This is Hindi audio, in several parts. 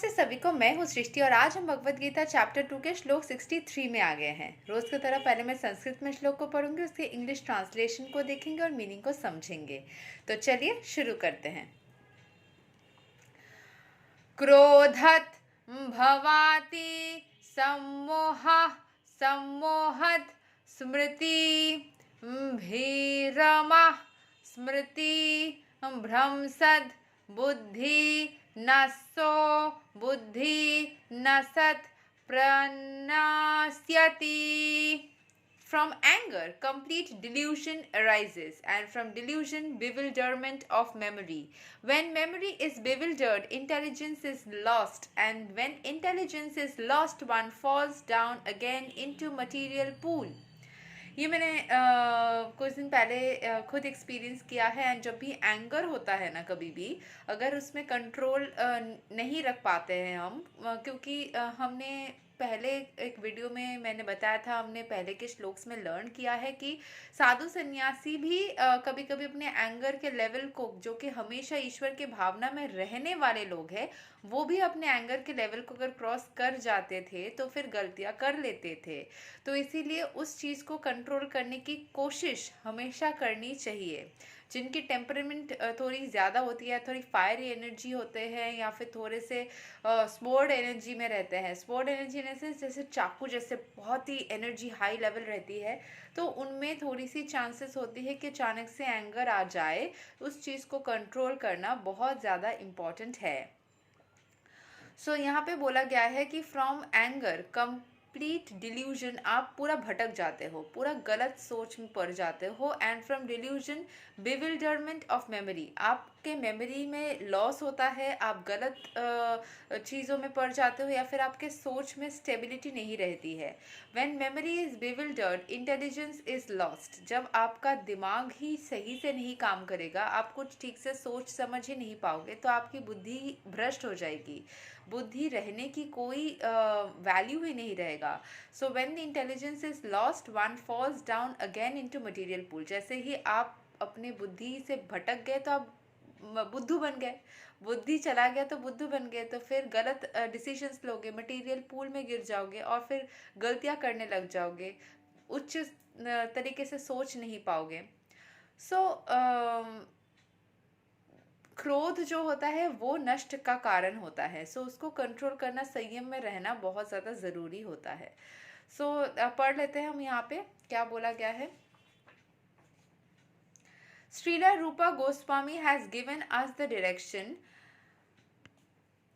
नमस्ते सभी को। मैं हूँ सृष्टि और आज हम भगवत गीता चैप्टर 2 के श्लोक 63 में आ गए हैं। रोज की तरह पहले मैं संस्कृत में श्लोक को पढ़ूंगी, उसके इंग्लिश ट्रांसलेशन को देखेंगे और मीनिंग को समझेंगे। तो चलिए शुरू करते हैं। क्रोधत भवाति सम्मोहः सम्मोहत स्मृति भीरमः स्मृति भ्रंसद बुद्धि नसो बुद्धि नसत प्रनाश्यति। From anger, complete delusion arises, and from delusion, bewilderment of memory. When memory is bewildered, intelligence is lost, and when intelligence is lost, one falls down again into material pool. ये मैंने कुछ दिन पहले खुद एक्सपीरियंस किया है। एंड जब भी एंगर होता है ना, कभी भी अगर उसमें कंट्रोल नहीं रख पाते हैं हम, क्योंकि हमने पहले एक वीडियो में मैंने बताया था, हमने पहले के श्लोक्स में लर्न किया है कि साधु सन्यासी भी कभी कभी अपने एंगर के लेवल को, जो कि हमेशा ईश्वर के भावना में रहने वाले लोग हैं, वो भी अपने एंगर के लेवल को अगर क्रॉस कर जाते थे तो फिर गलतियां कर लेते थे। तो इसीलिए उस चीज़ को कंट्रोल करने की कोशिश हमेशा करनी चाहिए। जिनकी टेम्परामेंट थोड़ी ज़्यादा होती है, थोड़ी फायरी एनर्जी होते हैं, या फिर थोड़े से स्पोर्ड एनर्जी में रहते हैं। स्पोर्ड एनर्जी इन सेंस जैसे चाकू जैसे बहुत ही एनर्जी हाई लेवल रहती है, तो उनमें थोड़ी सी चांसेस होती है कि अचानक से एंगर आ जाए। उस चीज़ को कंट्रोल करना बहुत ज़्यादा इम्पॉर्टेंट है। सो यहाँ पे बोला गया है कि फ्रॉम एंगर कंप्लीट डिल्यूजन, आप पूरा भटक जाते हो, पूरा गलत सोच में पड़ जाते हो। And from delusion bewilderment of memory, आपके मेमोरी में लॉस होता है, आप गलत चीज़ों में पड़ जाते हो, या फिर आपके सोच में स्टेबिलिटी नहीं रहती है। When memory is bewildered intelligence is lost, जब आपका दिमाग ही सही से नहीं काम करेगा, आप कुछ ठीक से सोच समझ ही नहीं पाओगे, तो आपकी बुद्धि भ्रष्ट हो जाएगी, बुद्धि रहने की कोई वैल्यू ही नहीं रहेगा। So when the intelligence is lost one falls down again into material pool. जैसे ही आप अपने बुद्धि से भटक गए तो आप बुद्धू बन गए, बुद्धि चला गया तो बुद्धू बन गए, तो फिर गलत डिसीजंस लोगे, मटेरियल पूल में गिर जाओगे और फिर गलतियां करने लग जाओगे, उच्च तरीके से सोच नहीं पाओगे। सो क्रोध जो होता है वो नष्ट का कारण होता है। सो उसको कंट्रोल करना, संयम में रहना बहुत ज़्यादा ज़रूरी होता है। सो पढ़ लेते हैं हम यहाँ पे क्या बोला गया है। Srila Rupa Goswami has given us the direction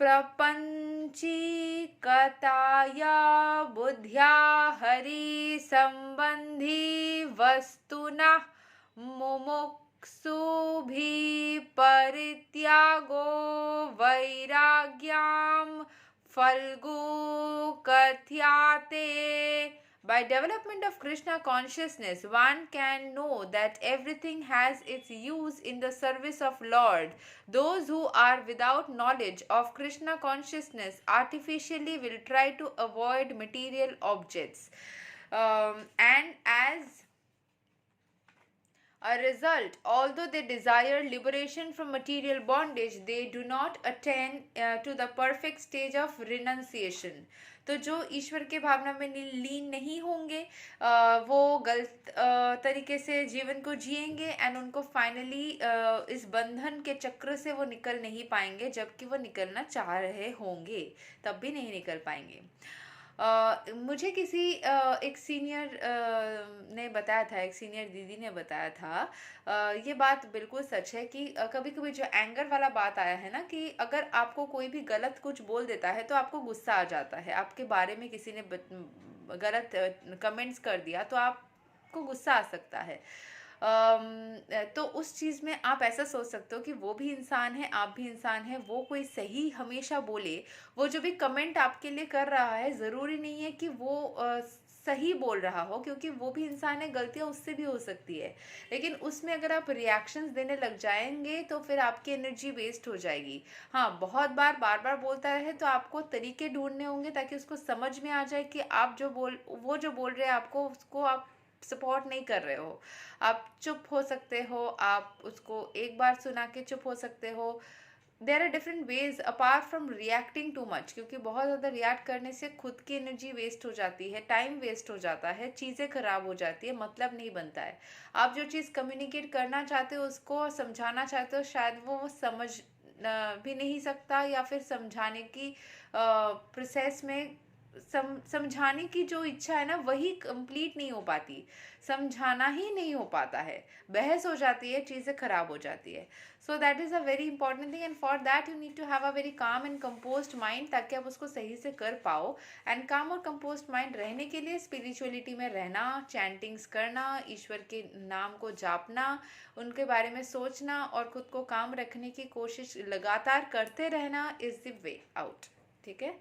प्रपंचीकताया बुद्ध्या हरि संबंधी वस्तुना मुमुक्षुभि परित्यागो वैराग्याम Phalgu कथ्याते। By development of Krishna consciousness, one can know that everything has its use in the service of Lord. Those who are without knowledge of Krishna consciousness artificially will try to avoid material objects. And as a result, although they desire liberation from material bondage, they do not attain to the perfect stage of renunciation. तो जो ईश्वर के भावना में लीन नहीं होंगे, वो गलत तरीके से जीवन को जिएंगे, एंड उनको फाइनली इस बंधन के चक्र से वो निकल नहीं पाएंगे। जबकि वो निकलना चाह रहे होंगे तब भी नहीं निकल पाएंगे। मुझे किसी एक सीनियर ने बताया था, एक सीनियर दीदी ने बताया था, ये बात बिल्कुल सच है कि कभी कभी जो एंगर वाला बात आया है ना, कि अगर आपको कोई भी गलत कुछ बोल देता है तो आपको गुस्सा आ जाता है। आपके बारे में किसी ने गलत कमेंट्स कर दिया तो आपको गुस्सा आ सकता है। तो उस चीज़ में आप ऐसा सोच सकते हो कि वो भी इंसान है, आप भी इंसान है, वो कोई सही हमेशा बोले। वो जो भी कमेंट आपके लिए कर रहा है, ज़रूरी नहीं है कि वो सही बोल रहा हो, क्योंकि वो भी इंसान है, गलतियाँ उससे भी हो सकती है। लेकिन उसमें अगर आप रिएक्शंस देने लग जाएंगे तो फिर आपकी एनर्जी वेस्ट हो जाएगी। हाँ, बहुत बार बार बोलता रहे तो आपको तरीके ढूंढने होंगे ताकि उसको समझ में आ जाए कि आप वो जो बोल रहे हैं आपको, उसको आप सपोर्ट नहीं कर रहे हो। आप चुप हो सकते हो, आप उसको एक बार सुना के चुप हो सकते हो, there are different ways apart from reacting too much, क्योंकि बहुत ज़्यादा रिएक्ट करने से खुद की एनर्जी वेस्ट हो जाती है, टाइम वेस्ट हो जाता है, चीज़ें खराब हो जाती है, मतलब नहीं बनता है। आप जो चीज़ कम्युनिकेट करना चाहते हो, उसको समझाना चाहते हो, शायद वो समझ भी नहीं सकता, या फिर समझाने की प्रोसेस में समझाने की जो इच्छा है ना, वही कंप्लीट नहीं हो पाती, समझाना ही नहीं हो पाता है, बहस हो जाती है, चीज़ें खराब हो जाती है। So that is a very important thing, and for that you need to have a very calm and composed mind, ताकि आप उसको सही से कर पाओ। एंड काम और कंपोज्ड माइंड रहने के लिए स्पिरिचुअलिटी में रहना, चैंटिंग्स करना, ईश्वर के नाम को जापना, उनके बारे में सोचना और खुद को काम रखने की कोशिश लगातार करते रहना इज़ द वे आउट। ठीक है।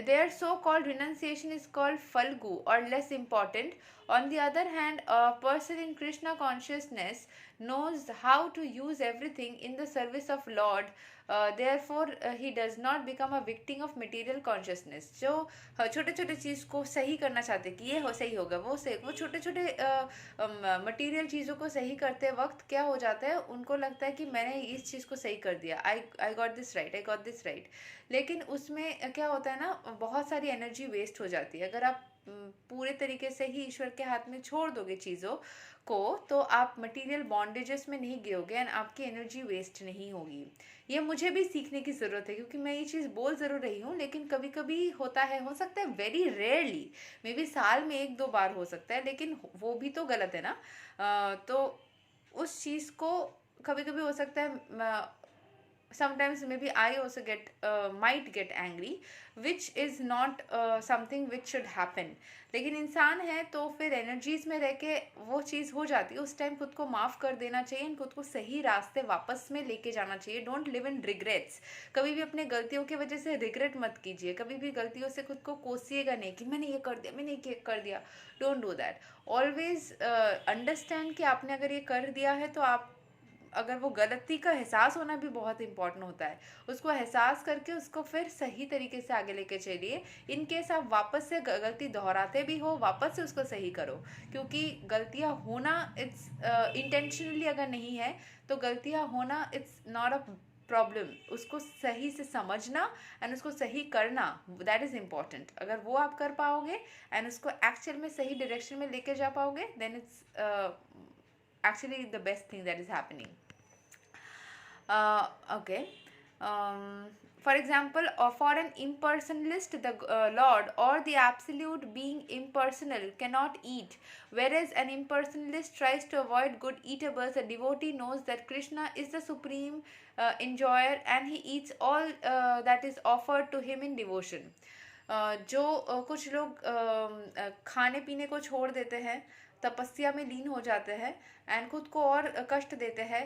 Their so-called renunciation is called falgu or less important. On the other hand, a person in Krishna consciousness knows how to use everything in the service of Lord. Therefore, he does not become a victim of material consciousness. जो छोटे छोटे चीज़ को सही करना चाहते कि ये हो सही होगा, वो सही, वो छोटे छोटे मटेरियल चीज़ों को सही करते वक्त क्या हो जाता है, उनको लगता है कि मैंने इस चीज़ को सही कर दिया, I got this right, I got this right. लेकिन उसमें क्या होता है ना, बहुत सारी एनर्जी वेस्ट हो जाती है। अगर आप पूरे तरीके से ही ईश्वर के हाथ में छोड़ दोगे चीज़ों को, तो आप मटेरियल बॉन्डेजेस में नहीं गिरोगे एंड आपकी एनर्जी वेस्ट नहीं होगी। ये मुझे भी सीखने की ज़रूरत है, क्योंकि मैं ये चीज़ बोल ज़रूर रही हूँ, लेकिन कभी कभी होता है, हो सकता है वेरी रेयरली, मे बी साल में 1-2 बार हो सकता है, लेकिन वो भी तो गलत है ना। तो उस चीज़ को कभी कभी हो सकता है, sometimes maybe I also might get angry, which is not something which should happen। लेकिन इंसान है तो फिर एनर्जीज में रह के वो चीज़ हो जाती है, उस टाइम खुद को माफ़ कर देना चाहिए, खुद को सही रास्ते वापस में लेके जाना चाहिए। Don't live in regrets. कभी भी अपने गलतियों की वजह से रिग्रेट मत कीजिए, कभी भी गलतियों से खुद को कोसिएगा नहीं कि मैंने ये कर दिया, मैंने ये कर दिया। Don't do that. Always understand कि आपने अगर ये कर दिया है तो आप, अगर वो गलती का एहसास होना भी बहुत इंपॉर्टेंट होता है, उसको एहसास करके उसको फिर सही तरीके से आगे लेके चलिए। इन केस आप वापस से गलती दोहराते भी हो, वापस से उसको सही करो, क्योंकि गलतियां होना इट्स इंटेंशनली अगर नहीं है तो गलतियां होना इट्स नॉट अ प्रॉब्लम। उसको सही से समझना एंड उसको सही करना, दैट इज़ इम्पॉर्टेंट। अगर वो आप कर पाओगे एंड उसको एक्चुअल में सही डायरेक्शन में लेके जा पाओगे, then it's actually the best thing that is happening. Okay. For example, for an impersonalist, the Lord or the absolute being impersonal cannot eat, whereas an impersonalist tries to avoid good eatables. A devotee knows that Krishna is the supreme enjoyer and he eats all that is offered to him in devotion. जो कुछ लोग खाने पीने को छोड़ देते हैं, तपस्या में लीन हो जाते हैं एंड खुद को और कष्ट देते हैं,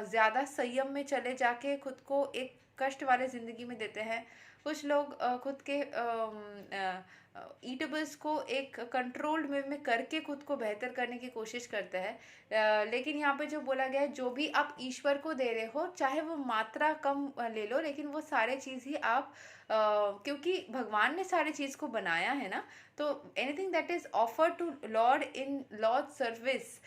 ज़्यादा संयम में चले जाके खुद को एक कष्ट वाले ज़िंदगी में देते हैं। कुछ लोग खुद के ईटेबल्स को एक कंट्रोल्ड वे में करके खुद को बेहतर करने की कोशिश करते हैं। लेकिन यहाँ पे जो बोला गया है, जो भी आप ईश्वर को दे रहे हो, चाहे वो मात्रा कम ले लो, लेकिन वो सारे चीज़ ही आप क्योंकि भगवान ने सारी चीज़ को बनाया है ना, तो anything that is offered to Lord in Lord service,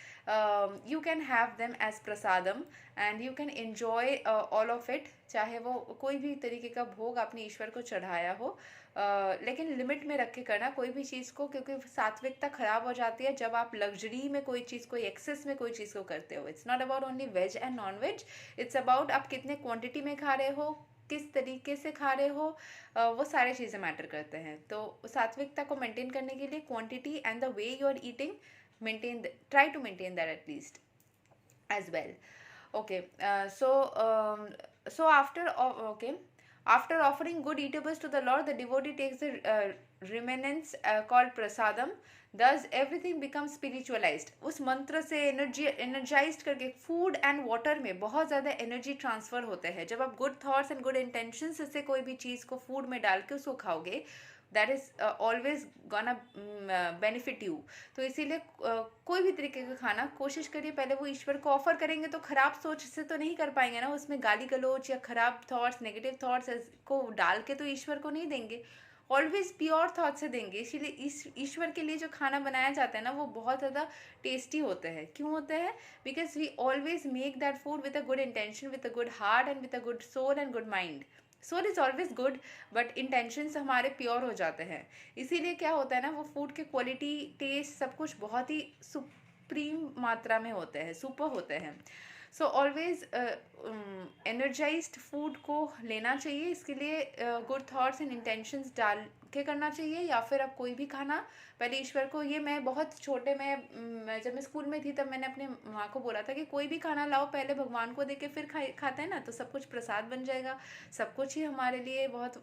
you can have them as prasadam and you can enjoy all of it. चाहे वो कोई भी तरीके का भोग आपने ईश्वर को चढ़ाया हो, लेकिन लिमिट में रख के करना कोई भी चीज़ को, क्योंकि सात्विकता खराब हो जाती है जब आप लग्जरी में कोई चीज़ को, एक्सेस में कोई चीज़ को करते हो। It's not about only veg and non veg, it's about आप कितने क्वांटिटी में खा रहे हो, किस तरीके से खा रहे हो, वो सारी चीज़ें मैटर करते हैं। तो सात्विकता को मेंटेन करने के लिए quantity and the way you are eating, maintain, try to maintain that at least as well. Okay, so after offering good eatables to the Lord, the devotee takes the remnants called prasadam. Thus everything becomes spiritualized. उस मंत्र से एनर्जाइज्ड करके फूड एंड वाटर में बहुत ज़्यादा एनर्जी ट्रांसफ़र होते हैं। जब आप good thoughts and good intentions से कोई भी चीज़ को फूड में डाल के उसको खाओगे, that is always gonna benefit you. तो इसीलिए कोई भी तरीके का खाना कोशिश करिए, पहले वो ईश्वर को ऑफर करेंगे तो खराब सोच से तो नहीं कर पाएंगे ना, उसमें गाली गलौज या खराब थॉट्स, नेगेटिव थॉट्स को डाल के तो ईश्वर को नहीं देंगे। ऑलवेज प्योर थॉट से देंगे। इसीलिए ईश्वर के लिए जो खाना बनाया जाता है ना वो बहुत ज़्यादा टेस्टी होते हैं। क्यों होते हैं? Because we always make that food with a good intention, with a good heart and with a good soul and good mind. Soul is always good but intentions हमारे प्योर हो जाते हैं। इसीलिए क्या होता है ना, वो फूड के क्वालिटी, टेस्ट, सब कुछ बहुत ही सुप्रीम मात्रा में होते हैं, सुपर होते हैं। सो ऑलवेज एनर्जाइज्ड फूड को लेना चाहिए। इसके लिए गुड थॉट्स एंड इंटेंशंस डाल के करना चाहिए। या फिर आप कोई भी खाना पहले ईश्वर को, ये मैं बहुत छोटे में जब मैं स्कूल में थी तब मैंने अपने माँ को बोला था कि कोई भी खाना लाओ पहले भगवान को दे के फिर खाते हैं ना तो सब कुछ प्रसाद बन जाएगा, सब कुछ ही हमारे लिए बहुत।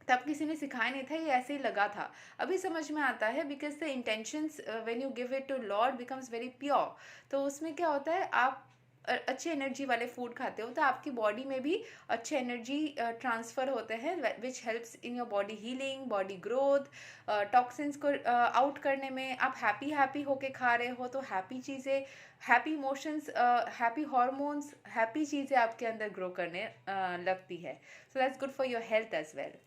तब किसी ने सिखाया नहीं था, ये ऐसे ही लगा था। अभी समझ में आता है because the intentions when you give it to Lord becomes very pure. तो उसमें क्या होता है, आप अच्छे एनर्जी वाले फूड खाते हो तो आपकी बॉडी में भी अच्छे एनर्जी ट्रांसफ़र होते हैं, which helps in your body healing, body growth, toxins को आउट करने में। आप हैप्पी होके खा रहे हो तो हैप्पी चीज़ें, happy emotions, happy hormones, happy चीज़ें आपके अंदर ग्रो करने लगती है। So that's good for your health as well.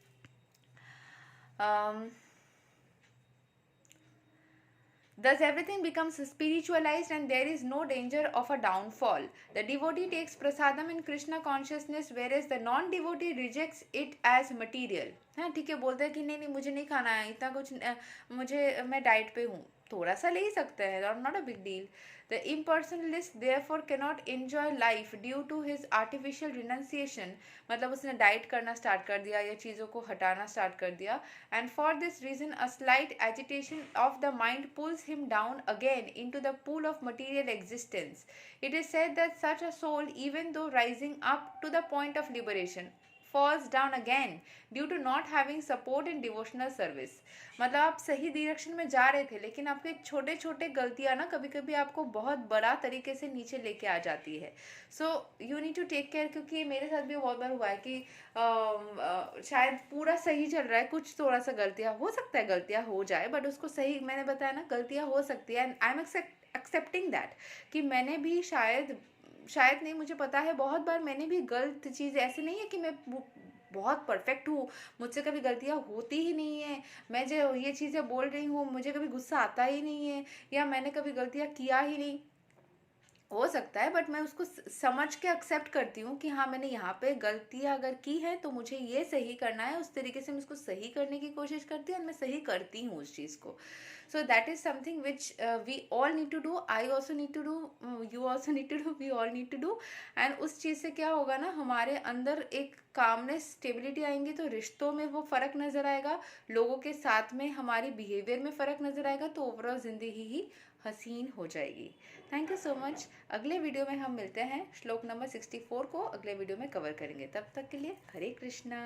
Thus, everything becomes spiritualized and there is no danger of a downfall. The devotee takes prasadam in Krishna consciousness, whereas the non-devotee rejects it as material. हाँ ठीक है, बोलते हैं कि नहीं नहीं मुझे नहीं खाना है, इतना कुछ मुझे, मैं डाइट पे हूँ, थोड़ा सा ले ही सकते हैं, not a big deal. The impersonalist therefore cannot enjoy life due to his artificial renunciation, मतलब उसने डाइट करना स्टार्ट कर दिया या चीज़ों को हटाना स्टार्ट कर दिया। And for this reason a slight agitation of the mind pulls him down again into the pool of material existence. It is said that such a soul, even though rising up to the point of liberation, falls down again due to not having support in devotional service. मतलब आप सही डायरेक्शन में जा रहे थे लेकिन आपके छोटे छोटे गलतियां ना कभी कभी आपको बहुत बड़ा तरीके से नीचे लेके आ जाती है। So you need to take care, क्योंकि मेरे साथ भी बहुत बार हुआ है कि शायद पूरा सही चल रहा है, कुछ थोड़ा सा गलतियां हो सकता है, गलतियां हो जाए बट उसको सही, मैंने बताया ना गलतियां हो सकती है and I am accepting that कि मैंने भी शायद नहीं, मुझे पता है बहुत बार मैंने भी गलत चीज़, ऐसे नहीं है कि मैं बहुत परफेक्ट हूँ, मुझसे कभी गलतियाँ होती ही नहीं है, मैं जो ये चीज़ें बोल रही हूँ मुझे कभी गुस्सा आता ही नहीं है, या मैंने कभी गलतियाँ किया ही नहीं, हो सकता है बट मैं उसको समझ के एक्सेप्ट करती हूँ कि हाँ मैंने यहाँ पे गलतियाँ अगर की है तो मुझे ये सही करना है, उस तरीके से मैं उसको सही करने की कोशिश करती हूँ और मैं सही करती हूँ उस चीज़ को। So that is something which we all need to do, I also need to do, you also need to do, we all need to do. And उस चीज़ से क्या होगा ना, हमारे अंदर एक कामनेस, स्टेबिलिटी आएंगी तो रिश्तों में वो फ़र्क नज़र आएगा, लोगों के साथ में हमारी बिहेवियर में फ़र्क नज़र आएगा, तो ओवरऑल ज़िंदगी ही हसीन हो जाएगी। Thank you so much. अगले वीडियो में हम मिलते हैं, श्लोक नंबर 64 को अगले वीडियो में कवर करेंगे। तब तक के लिए हरे कृष्णा।